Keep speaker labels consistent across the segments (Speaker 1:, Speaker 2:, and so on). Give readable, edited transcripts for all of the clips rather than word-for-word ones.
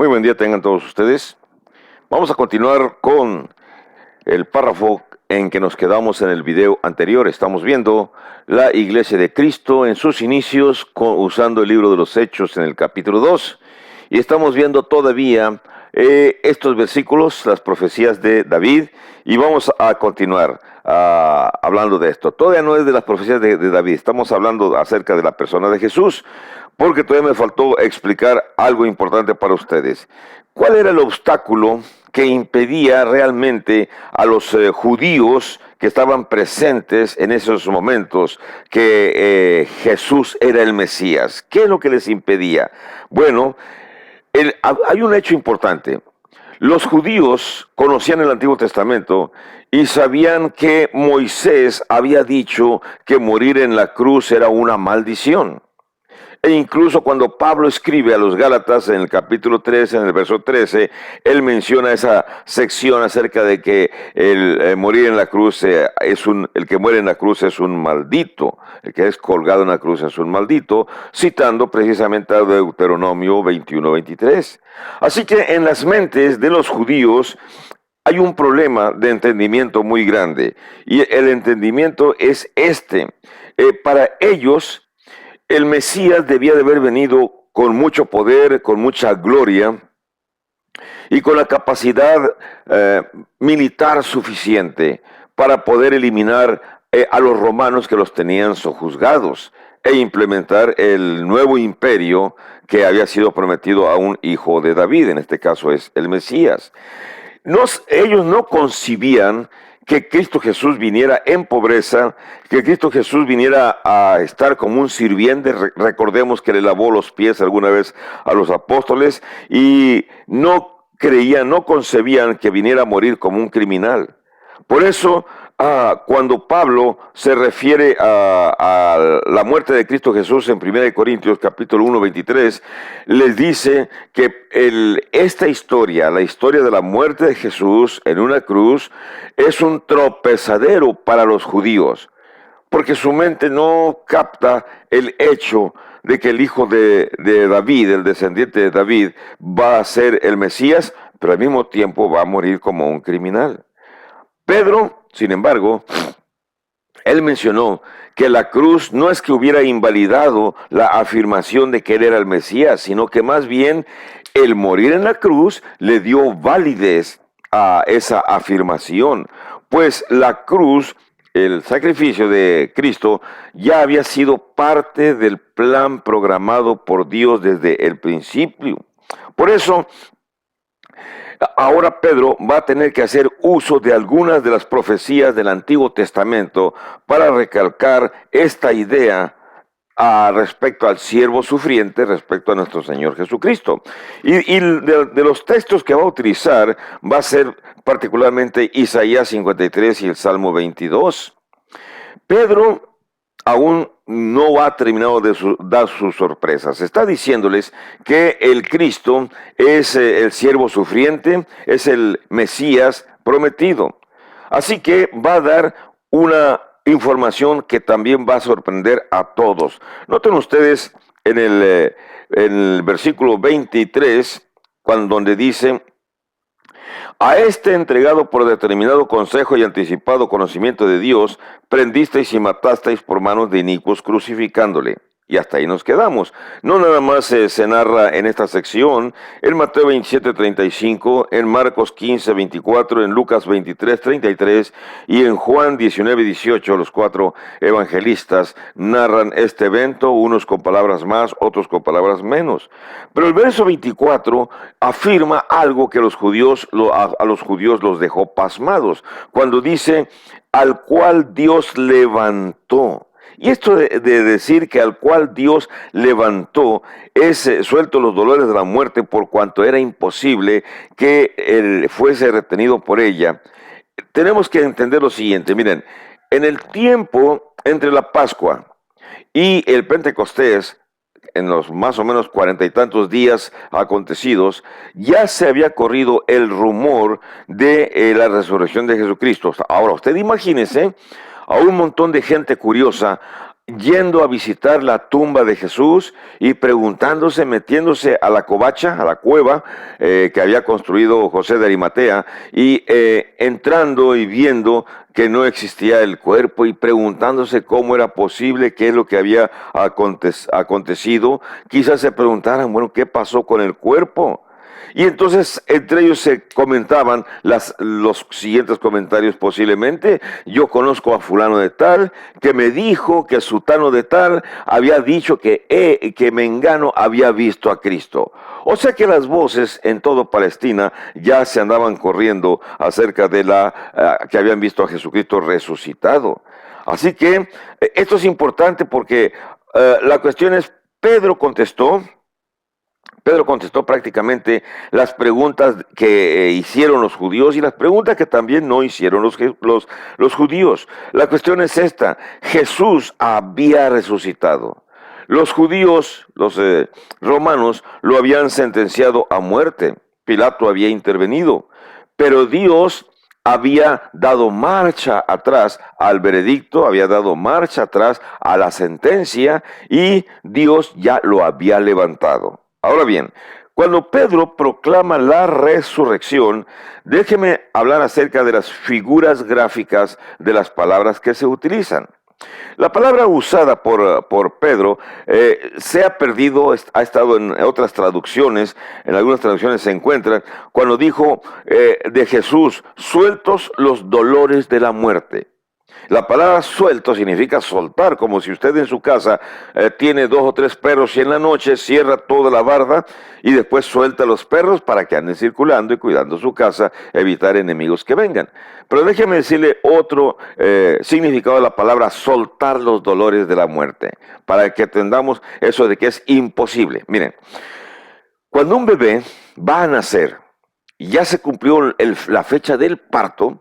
Speaker 1: Muy buen día tengan todos ustedes. Vamos a continuar con el párrafo en que nos quedamos en el video anterior. Estamos viendo la Iglesia de Cristo en sus inicios usando el libro de los Hechos en el capítulo 2. Y estamos viendo todavía estos versículos, las profecías de David, y vamos a continuar hablando de esto. Todavía no es de las profecías de David, estamos hablando acerca de la persona de Jesús, porque todavía me faltó explicar algo importante para ustedes. ¿Cuál era el obstáculo que impedía realmente a los judíos que estaban presentes en esos momentos que Jesús era el Mesías? ¿Qué es lo que les impedía? Bueno, hay un hecho importante. Los judíos conocían el Antiguo Testamento y sabían que Moisés había dicho que morir en la cruz era una maldición. E incluso cuando Pablo escribe a los Gálatas en el capítulo 13, en el verso 13, él menciona esa sección acerca de que el morir en la cruz el que muere en la cruz es un maldito, el que es colgado en la cruz es un maldito, citando precisamente a Deuteronomio 21-23. Así que en las mentes de los judíos hay un problema de entendimiento muy grande, y el entendimiento es este. Para ellos, el Mesías debía de haber venido con mucho poder, con mucha gloria y con la capacidad militar suficiente para poder eliminar a los romanos que los tenían sojuzgados e implementar el nuevo imperio que había sido prometido a un hijo de David, en este caso es el Mesías. Ellos no concibían que Cristo Jesús viniera en pobreza, que Cristo Jesús viniera a estar como un sirviente. Recordemos que le lavó los pies alguna vez a los apóstoles y no creían, no concebían que viniera a morir como un criminal. Por eso, cuando Pablo se refiere a la muerte de Cristo Jesús en 1 Corintios capítulo 1, 23, les dice que esta historia, la historia de la muerte de Jesús en una cruz, es un tropezadero para los judíos, porque su mente no capta el hecho de que el hijo de David, el descendiente de David, va a ser el Mesías, pero al mismo tiempo va a morir como un criminal. Pedro, sin embargo, él mencionó que la cruz no es que hubiera invalidado la afirmación de que él era el Mesías, sino que más bien el morir en la cruz le dio validez a esa afirmación, pues la cruz, el sacrificio de Cristo, ya había sido parte del plan programado por Dios desde el principio. Por eso, ahora Pedro va a tener que hacer uso de algunas de las profecías del Antiguo Testamento para recalcar esta idea respecto al siervo sufriente, respecto a nuestro Señor Jesucristo. Y de los textos que va a utilizar va a ser particularmente Isaías 53 y el Salmo 22. Pedro aún no ha terminado de dar sus sorpresas. Está diciéndoles que el Cristo es el siervo sufriente, es el Mesías prometido. Así que va a dar una información que también va a sorprender a todos. Noten ustedes en el versículo 23, donde dice: a este entregado por determinado consejo y anticipado conocimiento de Dios, prendisteis y matasteis por manos de inicuos crucificándole. Y hasta ahí nos quedamos. No nada más se narra en esta sección, en Mateo 27:35, en Marcos 15:24, en Lucas 23:33 y en Juan 19:18. Los cuatro evangelistas narran este evento, unos con palabras más, otros con palabras menos. Pero el verso 24 afirma algo que a los judíos los dejó pasmados, cuando dice: al cual Dios levantó. Y esto de decir que al cual Dios levantó es suelto los dolores de la muerte, por cuanto era imposible que él fuese retenido por ella. Tenemos que entender lo siguiente. Miren, en el tiempo entre la Pascua y el Pentecostés, en los más o menos 40 y tantos días acontecidos, ya se había corrido el rumor de la resurrección de Jesucristo. Ahora, usted imagínese a un montón de gente curiosa yendo a visitar la tumba de Jesús y preguntándose, metiéndose a la covacha, a la cueva que había construido José de Arimatea, y entrando y viendo que no existía el cuerpo y preguntándose cómo era posible, qué es lo que había acontecido. Quizás se preguntaran, bueno, ¿qué pasó con el cuerpo? Y entonces entre ellos se comentaban los siguientes comentarios posiblemente. Yo conozco a fulano de tal, que me dijo que sutano de tal había dicho que Mengano había visto a Cristo. O sea que las voces en todo Palestina ya se andaban corriendo acerca de que habían visto a Jesucristo resucitado. Así que esto es importante porque la cuestión es, Pedro contestó prácticamente las preguntas que hicieron los judíos y las preguntas que también no hicieron los judíos. La cuestión es esta: Jesús había resucitado. Los judíos, los romanos, lo habían sentenciado a muerte. Pilato había intervenido, pero Dios había dado marcha atrás al veredicto, había dado marcha atrás a la sentencia, y Dios ya lo había levantado. Ahora bien, cuando Pedro proclama la resurrección, déjeme hablar acerca de las figuras gráficas de las palabras que se utilizan. La palabra usada por Pedro se ha perdido, ha estado en otras traducciones, en algunas traducciones se encuentra, cuando dijo de Jesús: sueltos los dolores de la muerte. La palabra suelto significa soltar, como si usted en su casa tiene 2 o 3 perros y en la noche cierra toda la barda y después suelta a los perros para que anden circulando y cuidando su casa, evitar enemigos que vengan. Pero déjeme decirle otro significado de la palabra soltar los dolores de la muerte, para que entendamos eso de que es imposible. Miren, cuando un bebé va a nacer y ya se cumplió la fecha del parto,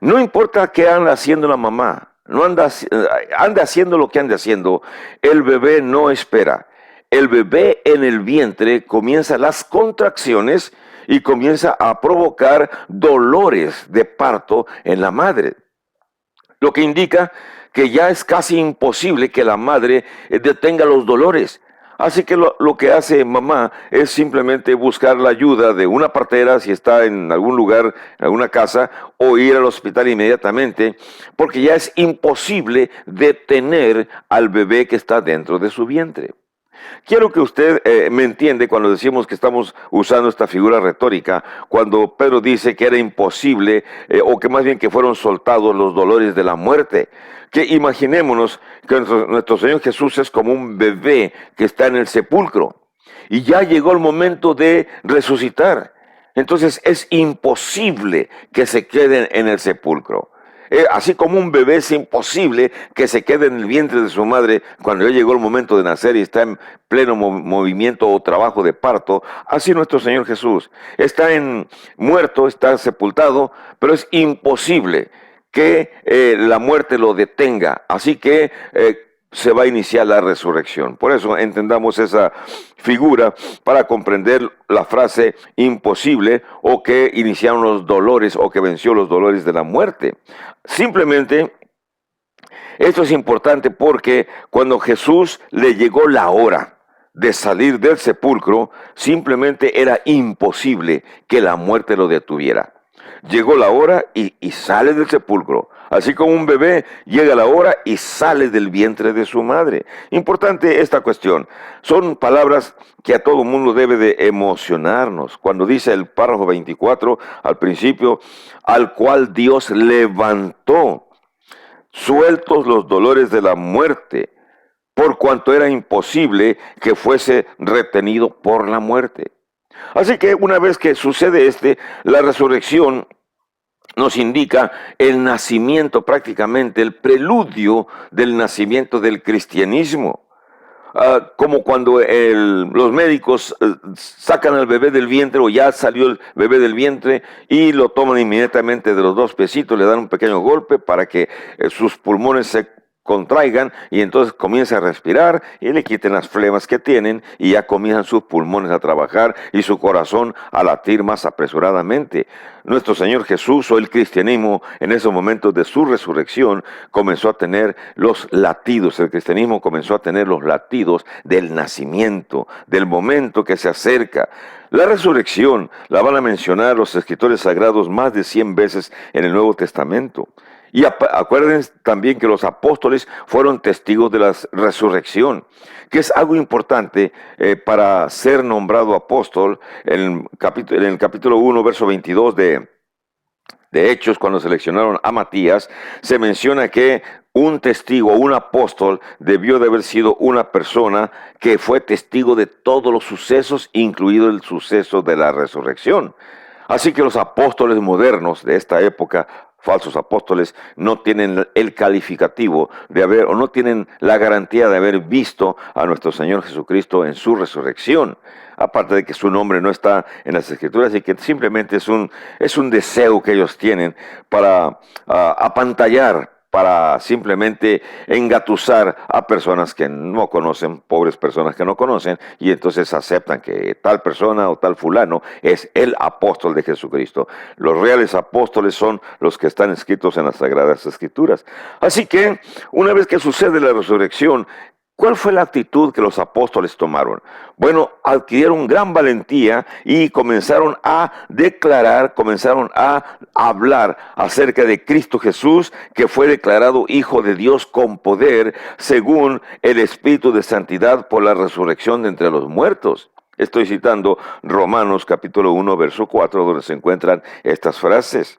Speaker 1: no importa qué anda haciendo la mamá, no ande haciendo lo que ande haciendo, el bebé no espera. El bebé en el vientre comienza las contracciones y comienza a provocar dolores de parto en la madre, lo que indica que ya es casi imposible que la madre detenga los dolores. Así que lo que hace mamá es simplemente buscar la ayuda de una partera si está en algún lugar, en alguna casa, o ir al hospital inmediatamente, porque ya es imposible detener al bebé que está dentro de su vientre. Quiero que usted me entiende cuando decimos que estamos usando esta figura retórica, cuando Pedro dice que era imposible, o que más bien que fueron soltados los dolores de la muerte. Que imaginémonos que nuestro Señor Jesús es como un bebé que está en el sepulcro y ya llegó el momento de resucitar. Entonces es imposible que se queden en el sepulcro. Así como un bebé es imposible que se quede en el vientre de su madre cuando ya llegó el momento de nacer y está en pleno movimiento o trabajo de parto, así nuestro Señor Jesús está muerto, está sepultado, pero es imposible que la muerte lo detenga. Así que se va a iniciar la resurrección. Por eso entendamos esa figura para comprender la frase imposible, o que iniciaron los dolores, o que venció los dolores de la muerte. Simplemente esto es importante porque cuando Jesús le llegó la hora de salir del sepulcro, simplemente era imposible que la muerte lo detuviera. Llegó la hora y sale del sepulcro. Así como un bebé llega la hora y sale del vientre de su madre. Importante esta cuestión. Son palabras que a todo mundo debe de emocionarnos. Cuando dice el párrafo 24 al principio: al cual Dios levantó, sueltos los dolores de la muerte, por cuanto era imposible que fuese retenido por la muerte. Así que una vez que sucede la resurrección nos indica el nacimiento, prácticamente el preludio del nacimiento del cristianismo. Como cuando los médicos sacan al bebé del vientre, o ya salió el bebé del vientre, y lo toman inmediatamente de los 2 piecitos, le dan un pequeño golpe para que sus pulmones se contraigan y entonces comienza a respirar y le quiten las flemas que tienen y ya comienzan sus pulmones a trabajar y su corazón a latir más apresuradamente. Nuestro Señor Jesús o el cristianismo en esos momentos de su resurrección comenzó a tener los latidos, el cristianismo comenzó a tener los latidos del nacimiento, del momento que se acerca. La resurrección la van a mencionar los escritores sagrados más de 100 veces en el Nuevo Testamento. Y acuérdense también que los apóstoles fueron testigos de la resurrección, que es algo importante para ser nombrado apóstol. En el capítulo 1, verso 22 de Hechos, cuando seleccionaron a Matías, se menciona que un testigo, un apóstol, debió de haber sido una persona que fue testigo de todos los sucesos, incluido el suceso de la resurrección. Así que los apóstoles modernos de esta época, falsos apóstoles, no tienen el calificativo de haber, o no tienen la garantía de haber visto a nuestro Señor Jesucristo en su resurrección. Aparte de que su nombre no está en las Escrituras y que simplemente es un deseo que ellos tienen para apantallar, para simplemente engatusar a personas que no conocen, pobres personas que no conocen, y entonces aceptan que tal persona o tal fulano es el apóstol de Jesucristo. Los reales apóstoles son los que están escritos en las Sagradas Escrituras. Así que, una vez que sucede la resurrección, ¿cuál fue la actitud que los apóstoles tomaron? Bueno, adquirieron gran valentía y comenzaron a declarar, comenzaron a hablar acerca de Cristo Jesús, que fue declarado Hijo de Dios con poder, según el Espíritu de Santidad por la resurrección de entre los muertos. Estoy citando Romanos capítulo 1, verso 4, donde se encuentran estas frases.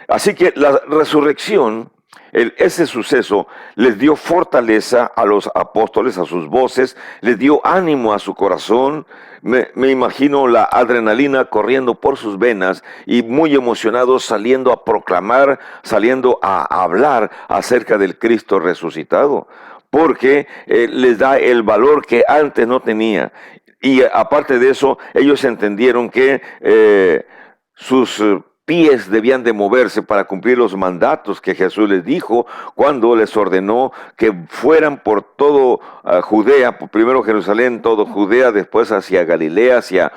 Speaker 1: Así que la resurrección, ese suceso les dio fortaleza a los apóstoles, a sus voces, les dio ánimo a su corazón. Me imagino la adrenalina corriendo por sus venas y muy emocionados saliendo a proclamar, saliendo a hablar acerca del Cristo resucitado, porque les da el valor que antes no tenía. Y aparte de eso, ellos entendieron que sus pies debían de moverse para cumplir los mandatos que Jesús les dijo cuando les ordenó que fueran por todo Judea, primero Jerusalén, todo Judea, después hacia Galilea, hacia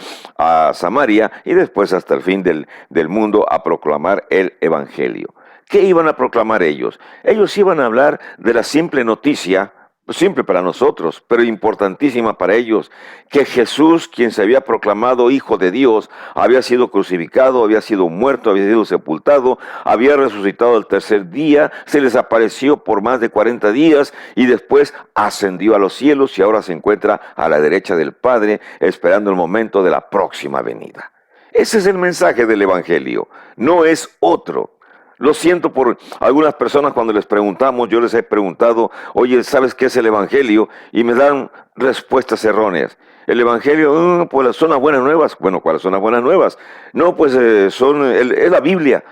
Speaker 1: Samaria y después hasta el fin del mundo a proclamar el Evangelio. ¿Qué iban a proclamar ellos? Ellos iban a hablar de la simple noticia, simple para nosotros, pero importantísima para ellos, que Jesús, quien se había proclamado Hijo de Dios, había sido crucificado, había sido muerto, había sido sepultado, había resucitado el tercer día, se les apareció por más de 40 días y después ascendió a los cielos y ahora se encuentra a la derecha del Padre, esperando el momento de la próxima venida. Ese es el mensaje del Evangelio, no es otro. Lo siento por algunas personas cuando les preguntamos, yo les he preguntado, oye, ¿sabes qué es el Evangelio? Y me dan respuestas erróneas. El Evangelio, pues son las buenas nuevas. Bueno, ¿cuáles son las buenas nuevas? No, pues es la Biblia,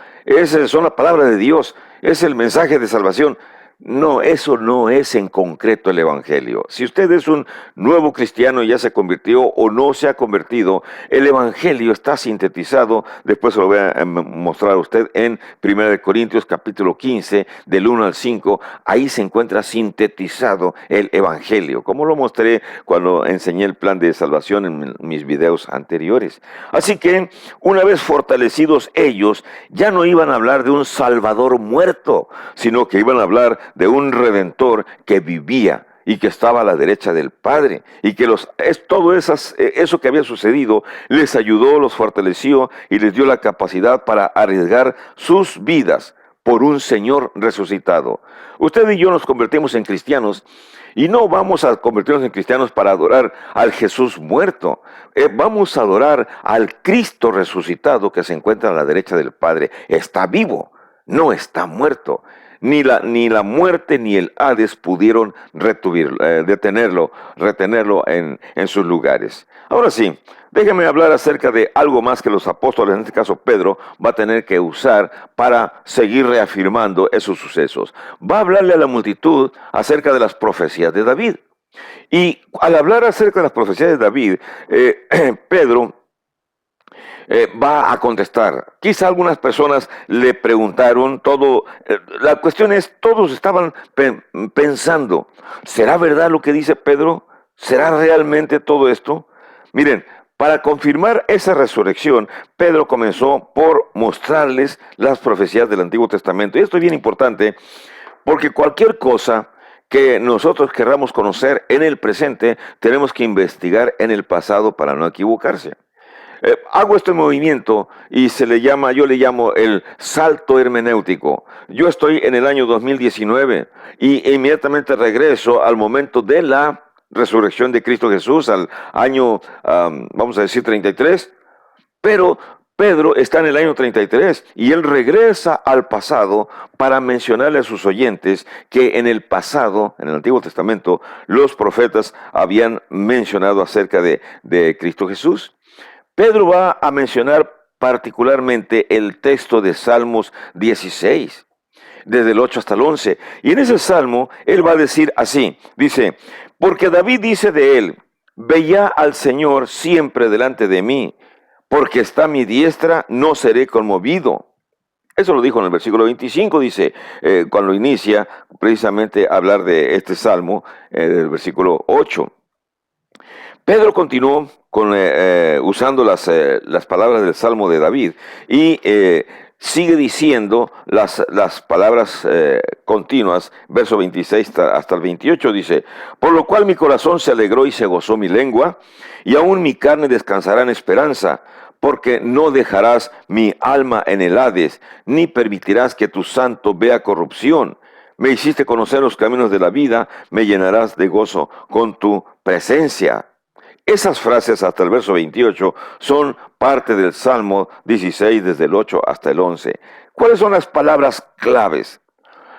Speaker 1: son las palabras de Dios, es el mensaje de salvación. No, eso no es en concreto el Evangelio. Si usted es un nuevo cristiano y ya se convirtió o no se ha convertido, el Evangelio está sintetizado, después se lo voy a mostrar a usted en 1 Corintios capítulo 15, del 1 al 5, ahí se encuentra sintetizado el Evangelio, como lo mostré cuando enseñé el plan de salvación en mis videos anteriores. Así que, una vez fortalecidos ellos, ya no iban a hablar de un Salvador muerto, sino que iban a hablar de un Redentor que vivía y que estaba a la derecha del Padre, y que todo eso que había sucedido les ayudó, los fortaleció y les dio la capacidad para arriesgar sus vidas por un Señor resucitado. Usted y yo nos convertimos en cristianos y no vamos a convertirnos en cristianos para adorar al Jesús muerto. Vamos a adorar al Cristo resucitado que se encuentra a la derecha del Padre. Está vivo, no está muerto. Ni la muerte ni el Hades pudieron retenerlo en sus lugares. Ahora sí, déjeme hablar acerca de algo más que los apóstoles, en este caso Pedro, va a tener que usar para seguir reafirmando esos sucesos. Va a hablarle a la multitud acerca de las profecías de David. Y al hablar acerca de las profecías de David, Pedro va a contestar. Quizá algunas personas le preguntaron todo. La cuestión es, todos estaban pensando, ¿será verdad lo que dice Pedro? ¿Será realmente todo esto? Miren, para confirmar esa resurrección, Pedro comenzó por mostrarles las profecías del Antiguo Testamento. Y esto es bien importante porque cualquier cosa que nosotros querramos conocer en el presente, tenemos que investigar en el pasado para no equivocarse. Hago este movimiento y yo le llamo el salto hermenéutico. Yo estoy en el año 2019 y inmediatamente regreso al momento de la resurrección de Cristo Jesús, al año, vamos a decir, 33, pero Pedro está en el año 33 y él regresa al pasado para mencionarle a sus oyentes que en el pasado, en el Antiguo Testamento, los profetas habían mencionado acerca de Cristo Jesús. Pedro va a mencionar particularmente el texto de Salmos 16, desde el 8 hasta el 11. Y en ese salmo, él va a decir así, dice, porque David dice de él, veía al Señor siempre delante de mí, porque está a mi diestra, no seré conmovido. Eso lo dijo en el versículo 25, dice, cuando inicia precisamente a hablar de este salmo, del versículo 8. Pedro continuó usando las palabras del Salmo de David y sigue diciendo las palabras continuas, verso 26 hasta el 28 dice, por lo cual mi corazón se alegró y se gozó mi lengua, y aún mi carne descansará en esperanza, porque no dejarás mi alma en el Hades, ni permitirás que tu santo vea corrupción. Me hiciste conocer los caminos de la vida, me llenarás de gozo con tu presencia. Esas frases hasta el verso 28 son parte del Salmo 16 desde el 8 hasta el 11. ¿Cuáles son las palabras claves?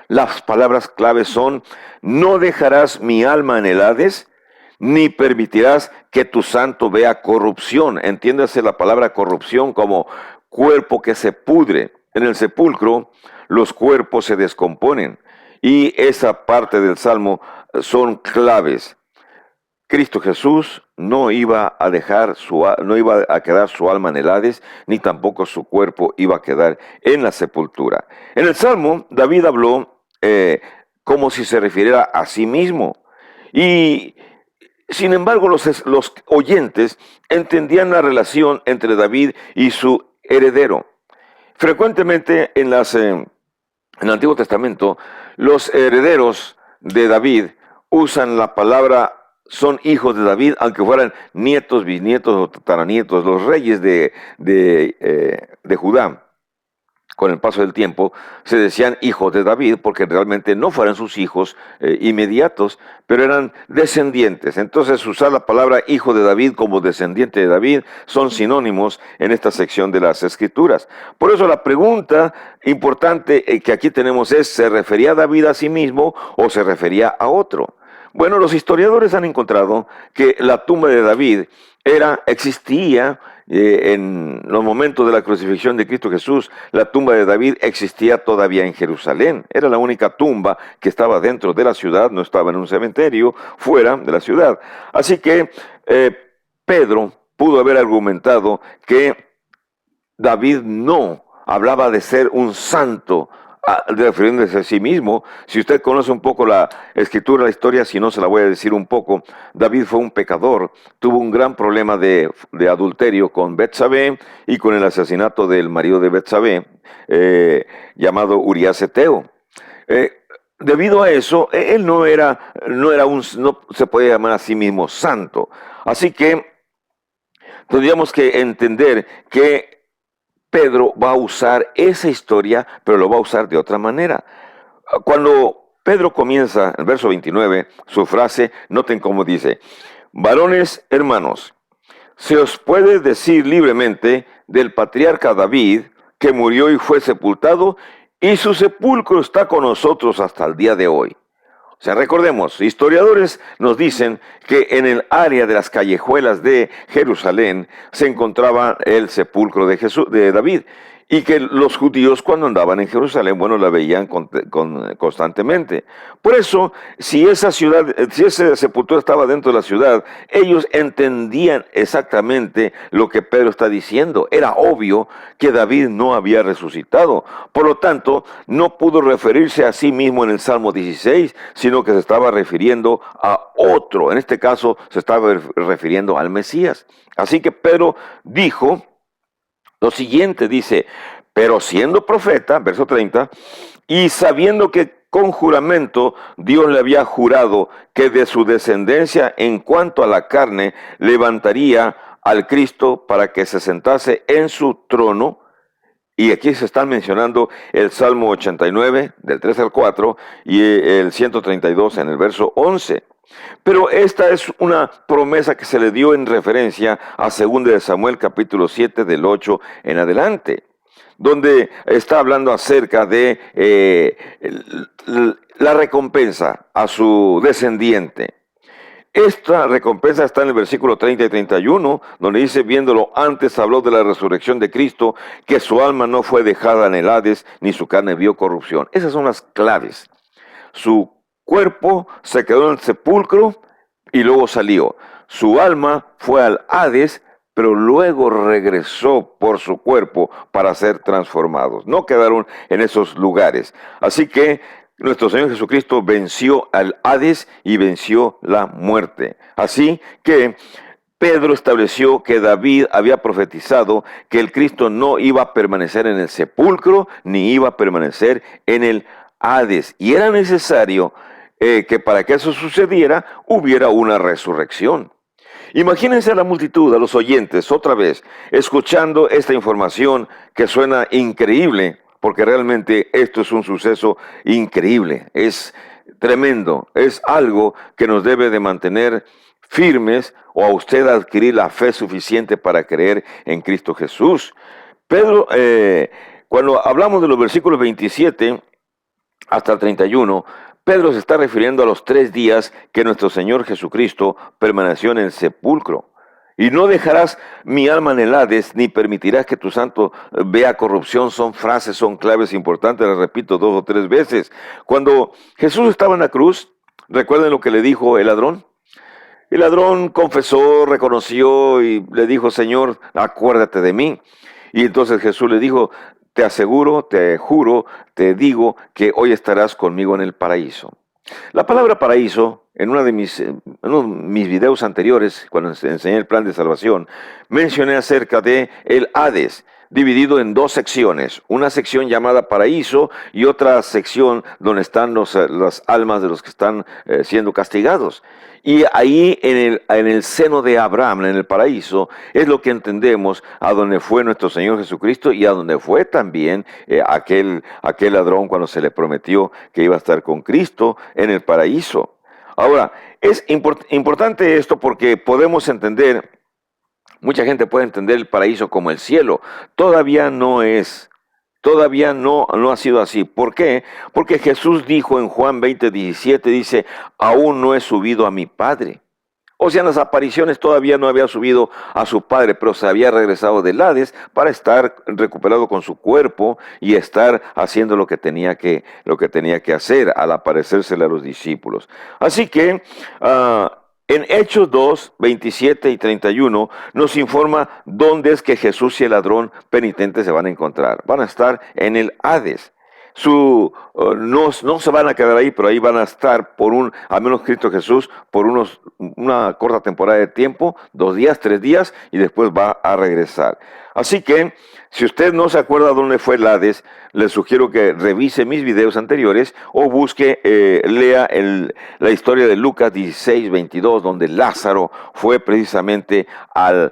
Speaker 1: Las palabras claves son, no dejarás mi alma en el Hades, ni permitirás que tu santo vea corrupción. Entiéndase la palabra corrupción como cuerpo que se pudre. En el sepulcro los cuerpos se descomponen y esa parte del Salmo son claves. Cristo Jesús no iba a quedar su alma en el Hades, ni tampoco su cuerpo iba a quedar en la sepultura. En el Salmo, David habló como si se refiriera a sí mismo. Y sin embargo, los oyentes entendían la relación entre David y su heredero. Frecuentemente en el Antiguo Testamento, los herederos de David usan la palabra son hijos de David, aunque fueran nietos, bisnietos o tataranietos. Los reyes de Judá, con el paso del tiempo, se decían hijos de David, porque realmente no fueran sus hijos inmediatos, pero eran descendientes. Entonces, usar la palabra hijo de David como descendiente de David son sinónimos en esta sección de las Escrituras. Por eso la pregunta importante que aquí tenemos es, ¿se refería a David a sí mismo o se refería a otro? Bueno, los historiadores han encontrado que la tumba de David existía en los momentos de la crucifixión de Cristo Jesús. La tumba de David existía todavía en Jerusalén. Era la única tumba que estaba dentro de la ciudad, no estaba en un cementerio fuera de la ciudad. Así que Pedro pudo haber argumentado que David no hablaba de ser un santo, refiriéndose a sí mismo. Si usted conoce un poco la escritura, la historia, si no se la voy a decir un poco, David fue un pecador, tuvo un gran problema de adulterio con Betsabé y con el asesinato del marido de Betsabé, llamado Urías Eteo. Debido a eso, él no se puede llamar a sí mismo santo. Así que tendríamos que entender que Pedro va a usar esa historia, pero lo va a usar de otra manera. Cuando Pedro comienza, el verso 29, su frase, noten cómo dice, varones hermanos, se os puede decir libremente del patriarca David, que murió y fue sepultado, y su sepulcro está con nosotros hasta el día de hoy. O sea, recordemos, historiadores nos dicen que en el área de las callejuelas de Jerusalén se encontraba el sepulcro de David. y que los judíos cuando andaban en Jerusalén, bueno, la veían constantemente. Por eso, si esa ciudad, si ese sepulcro estaba dentro de la ciudad, ellos entendían exactamente lo que Pedro está diciendo. Era obvio que David no había resucitado. Por lo tanto, no pudo referirse a sí mismo en el Salmo 16, sino que se estaba refiriendo a otro. En este caso, se estaba refiriendo al Mesías. Así que Pedro dijo lo siguiente, dice: pero siendo profeta, verso 30, y sabiendo que con juramento Dios le había jurado que de su descendencia en cuanto a la carne levantaría al Cristo para que se sentase en su trono. Y aquí se están mencionando el Salmo 89, del 3 al 4, y el 132 en el verso 11. Pero esta es una promesa que se le dio en referencia a 2 de Samuel capítulo 7 del 8 en adelante, donde está hablando acerca de la recompensa a su descendiente. Esta recompensa está en el versículo 30 y 31, donde dice: viéndolo antes habló de la resurrección de Cristo, que su alma no fue dejada en el Hades, ni su carne vio corrupción. Esas son las claves. Su cuerpo se quedó en el sepulcro y luego salió. Su alma fue al Hades, pero luego regresó por su cuerpo para ser transformados. No quedaron en esos lugares. Así que nuestro Señor Jesucristo venció al Hades y venció la muerte. Así que Pedro estableció que David había profetizado que el Cristo no iba a permanecer en el sepulcro ni iba a permanecer en el Hades. Y era necesario que para que eso sucediera hubiera una resurrección. Imagínense a la multitud, a los oyentes, otra vez, escuchando esta información que suena increíble, porque realmente esto es un suceso increíble, es tremendo, es algo que nos debe de mantener firmes o a usted adquirir la fe suficiente para creer en Cristo Jesús. Pedro, cuando hablamos de los versículos 27 hasta el 31, Pedro se está refiriendo a los 3 días que nuestro Señor Jesucristo permaneció en el sepulcro. Y no dejarás mi alma en el Hades, ni permitirás que tu santo vea corrupción. Son frases, son claves importantes, las repito 2 o 3 veces. Cuando Jesús estaba en la cruz, ¿recuerden lo que le dijo el ladrón? El ladrón confesó, reconoció y le dijo: Señor, acuérdate de mí. Y entonces Jesús le dijo: te aseguro, te juro, te digo que hoy estarás conmigo en el paraíso. La palabra paraíso, en uno de mis videos anteriores, cuando enseñé el plan de salvación, mencioné acerca de el Hades, dividido en 2 secciones, una sección llamada paraíso y otra sección donde están las almas de los que están siendo castigados. Y ahí en el seno de Abraham, en el paraíso, es lo que entendemos a donde fue nuestro Señor Jesucristo y a donde fue también aquel ladrón cuando se le prometió que iba a estar con Cristo en el paraíso. Ahora, es importante esto porque podemos entender, mucha gente puede entender el paraíso como el cielo. Todavía no es. Todavía no ha sido así. ¿Por qué? Porque Jesús dijo en Juan 20:17, dice: aún no he subido a mi Padre. O sea, en las apariciones todavía no había subido a su Padre, pero se había regresado del Hades para estar recuperado con su cuerpo y estar haciendo lo que tenía que hacer al aparecérsele a los discípulos. Así que en Hechos 2, 27 y 31 nos informa dónde es que Jesús y el ladrón penitente se van a encontrar. Van a estar en el Hades. No se van a quedar ahí, pero ahí van a estar al menos Cristo Jesús, por una corta temporada de tiempo, 2 días, 3 días, y después va a regresar. Así que, si usted no se acuerda dónde fue el Hades, le sugiero que revise mis videos anteriores o busque, lea la historia de Lucas 16, 22, donde Lázaro fue precisamente al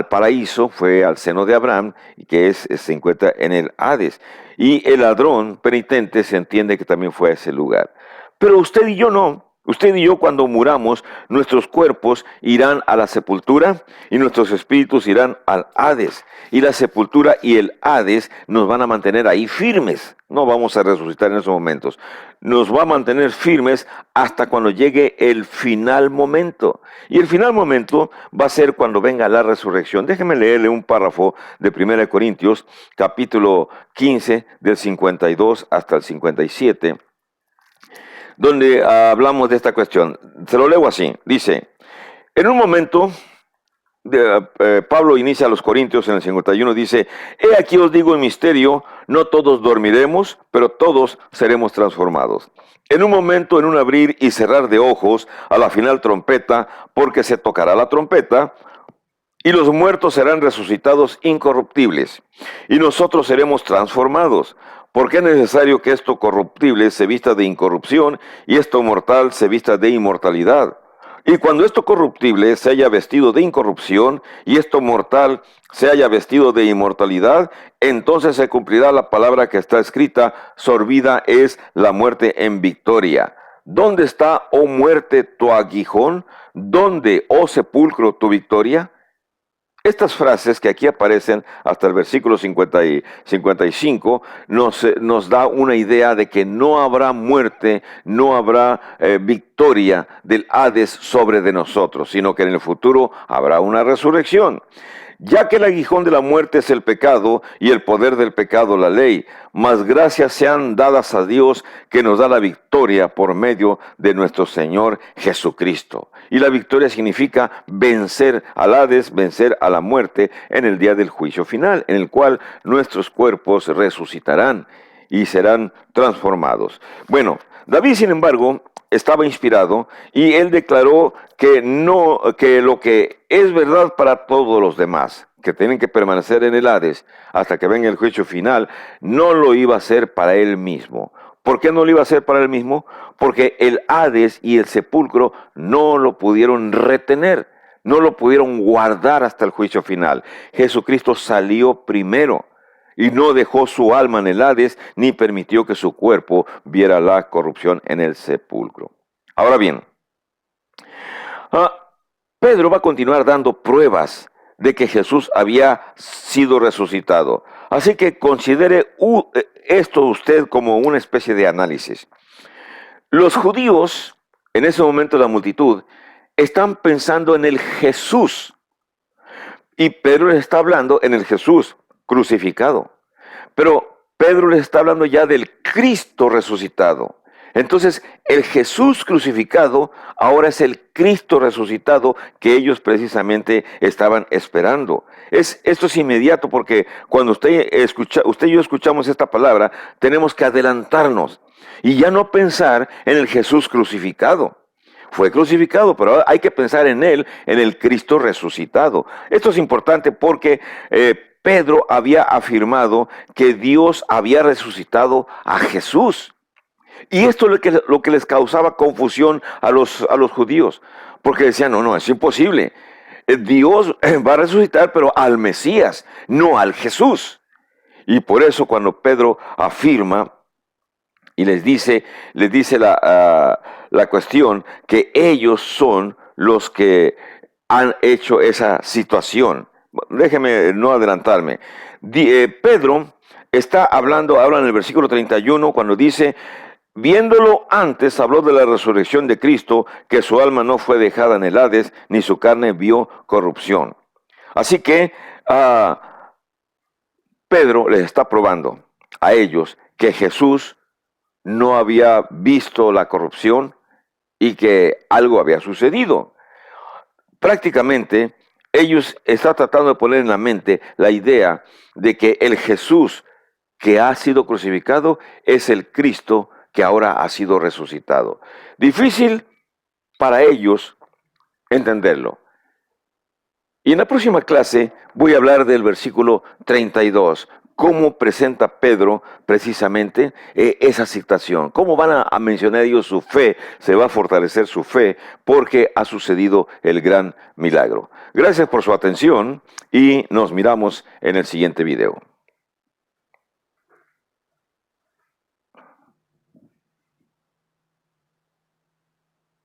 Speaker 1: paraíso, fue al seno de Abraham, que se encuentra en el Hades. Y el ladrón penitente se entiende que también fue a ese lugar. Pero usted y yo no. Usted y yo cuando muramos, nuestros cuerpos irán a la sepultura y nuestros espíritus irán al Hades. Y la sepultura y el Hades nos van a mantener ahí firmes. No vamos a resucitar en esos momentos. Nos va a mantener firmes hasta cuando llegue el final momento. Y el final momento va a ser cuando venga la resurrección. Déjeme leerle un párrafo de 1 Corintios, capítulo 15, del 52 hasta el 57. Donde hablamos de esta cuestión. Se lo leo así. Dice, en un momento, Pablo inicia a los Corintios en el 51, dice, he aquí os digo en misterio, no todos dormiremos, pero todos seremos transformados. En un momento, en un abrir y cerrar de ojos, a la final trompeta, porque se tocará la trompeta, y los muertos serán resucitados incorruptibles, y nosotros seremos transformados. Porque es necesario que esto corruptible se vista de incorrupción y esto mortal se vista de inmortalidad. Y cuando esto corruptible se haya vestido de incorrupción y esto mortal se haya vestido de inmortalidad, entonces se cumplirá la palabra que está escrita, sorbida es la muerte en victoria. ¿Dónde está, oh muerte, tu aguijón? ¿Dónde, oh sepulcro, tu victoria? Estas frases que aquí aparecen hasta el versículo 50 y 55 nos da una idea de que no habrá muerte, no habrá victoria del Hades sobre de nosotros, sino que en el futuro habrá una resurrección. Ya que el aguijón de la muerte es el pecado y el poder del pecado la ley, mas gracias sean dadas a Dios que nos da la victoria por medio de nuestro Señor Jesucristo. Y la victoria significa vencer al Hades, vencer a la muerte en el día del juicio final, en el cual nuestros cuerpos resucitarán y serán transformados. Bueno, David, sin embargo, estaba inspirado y él declaró que lo que es verdad para todos los demás, que tienen que permanecer en el Hades hasta que venga el juicio final, no lo iba a hacer para él mismo. ¿Por qué no lo iba a hacer para él mismo? Porque el Hades y el sepulcro no lo pudieron retener, no lo pudieron guardar hasta el juicio final. Jesucristo salió primero y no dejó su alma en el Hades, ni permitió que su cuerpo viera la corrupción en el sepulcro. Ahora bien, Pedro va a continuar dando pruebas de que Jesús había sido resucitado. Así que considere esto usted como una especie de análisis. Los judíos, en ese momento la multitud, están pensando en el Jesús. Y Pedro les está hablando en el Jesús crucificado. Pero Pedro les está hablando ya del Cristo resucitado. Entonces, el Jesús crucificado ahora es el Cristo resucitado que ellos precisamente estaban esperando. Esto es inmediato porque cuando usted y yo escuchamos esta palabra, tenemos que adelantarnos y ya no pensar en el Jesús crucificado. Fue crucificado, pero hay que pensar en él, en el Cristo resucitado. Esto es importante porque Pedro había afirmado que Dios había resucitado a Jesús. Y esto es lo que les causaba confusión a los judíos, porque decían, no, es imposible. Dios va a resucitar, pero al Mesías, no al Jesús. Y por eso cuando Pedro afirma y les dice la cuestión que ellos son los que han hecho esa situación. Déjeme no adelantarme. Pedro está hablando ahora en el versículo 31 cuando dice, viéndolo antes, habló de la resurrección de Cristo, que su alma no fue dejada en el Hades, ni su carne vio corrupción. Así que Pedro les está probando a ellos que Jesús no había visto la corrupción y que algo había sucedido. Prácticamente, ellos están tratando de poner en la mente la idea de que el Jesús que ha sido crucificado es el Cristo que ahora ha sido resucitado. Difícil para ellos entenderlo. Y en la próxima clase voy a hablar del versículo 32, cómo presenta Pedro precisamente esa situación, cómo van a mencionar ellos su fe, se va a fortalecer su fe porque ha sucedido el gran milagro. Gracias por su atención y nos miramos en el siguiente video.